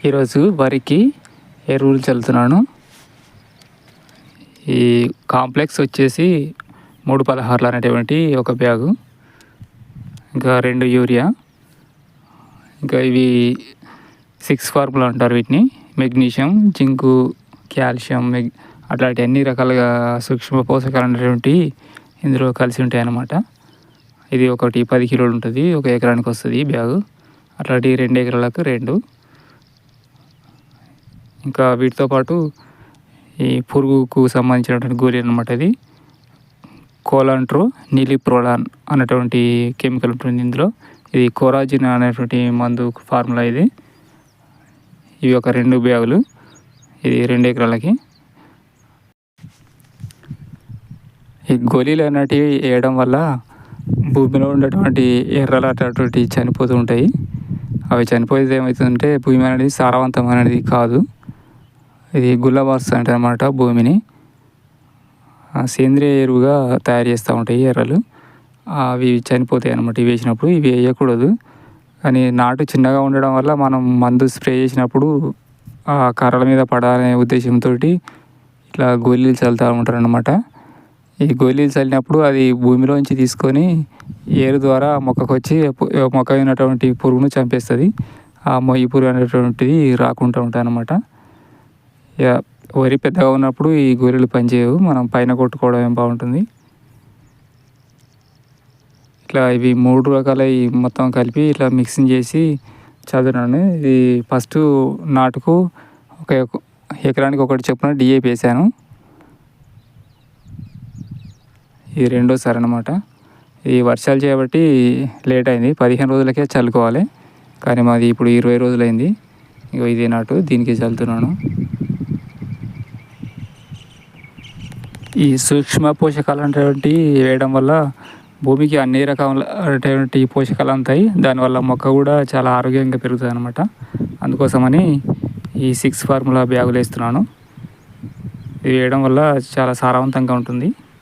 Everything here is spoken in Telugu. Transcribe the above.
ఈరోజు వరికి ఎరువులు చల్లుతున్నాను. ఈ కాంప్లెక్స్ వచ్చేసి 316 అనేటువంటి ఒక బ్యాగు, ఇంకా 2 యూరియా, ఇంకా ఇవి 6 ఫార్ములా అంటారు వీటిని. మెగ్నీషియం, జింకు, కాల్షియం, అట్లాంటి అన్ని రకాలుగా సూక్ష్మ పోషకాలు అనేటువంటి ఇందులో కలిసి ఉంటాయి అన్నమాట. ఇది ఒకటి 10 కిలోలు ఉంటుంది, 1 ఎకరానికి వస్తుంది ఈ బ్యాగు. అట్లాంటి 2 ఎకరాలకు 2. ఇంకా వీటితో పాటు ఈ పురుగుకు సంబంధించినటువంటి గోళీ అనమాట. ఇది కోలాంట్రో నీలిప్రోలాన్ అనేటువంటి కెమికల్ ఉంటుంది ఇందులో. ఇది కోరాజిన్ అనేటువంటి మందు ఫార్ములా ఇది. ఇవి ఒక 2 బ్యాగులు, ఇది 2 ఎకరాలకి. ఈ గోళీలు అనేటివి వేయడం వల్ల భూమిలో ఉన్నటువంటి ఎర్రలు అటువంటివి చనిపోతూ ఉంటాయి. అవి చనిపోయేది ఏమవుతుందంటే భూమి అనేది సారవంతం అనేది కాదు, ఇది గుల్లబారుస్తుంది అంటే అన్నమాట భూమిని. సేంద్రియ ఎరువుగా తయారు చేస్తూ ఉంటాయి ఎర్రలు, అవి చనిపోతాయి అన్నమాట ఇవి వేసినప్పుడు. ఇవి వేయకూడదు, కానీ నాటు చిన్నగా ఉండడం వల్ల మనం మందు స్ప్రే చేసినప్పుడు ఆ కర్రల మీద పడాలనే ఉద్దేశంతో ఇట్లా గోళీలు చల్లుతూ ఉంటారు అన్నమాట. ఈ గోళీలు చల్లినప్పుడు అది భూమిలోంచి తీసుకొని ఏరు ద్వారా మొక్కకు వచ్చి మొక్క అయినటువంటి పురుగును చంపేస్తుంది. ఆ మొయ్యి పురుగు అనేటువంటిది రాకుండా ఉంటాయి అన్నమాట. ఇక వరి పెద్దగా ఉన్నప్పుడు ఈ గోళీలు పనిచేయవు, మనం పైన కొట్టుకోవడం ఏం బాగుంటుంది. ఇట్లా ఇవి 3 రకాల మొత్తం కలిపి ఇట్లా మిక్సింగ్ చేసి చదువుతున్నాను. ఇది ఫస్ట్ నాటుకు 1 ఎకరానికి 1 చొప్పున డిఏపి వేసాను. ఇది 2వ సారి అన్నమాట. ఈ వర్షాలు చేయబట్టి లేట్ అయింది, 15 రోజులకే చల్లుకోవాలి, కానీ మాది ఇప్పుడు 20 రోజులైంది. ఇగో ఇది నాటు, దీనికి చల్లుతున్నాను. ఈ సూక్ష్మ పోషకాలు అనేటువంటి వేయడం వల్ల భూమికి అన్ని రకాలైనటువంటి పోషకాలు అందుతాయి. దానివల్ల మొక్క కూడా చాలా ఆరోగ్యంగా పెరుగుతుంది అన్నమాట. అందుకోసమని ఈ 6 ఫార్ములా బ్యాగులు వేస్తున్నాను. ఇవి వేయడం వల్ల చాలా సారవంతంగా ఉంటుంది.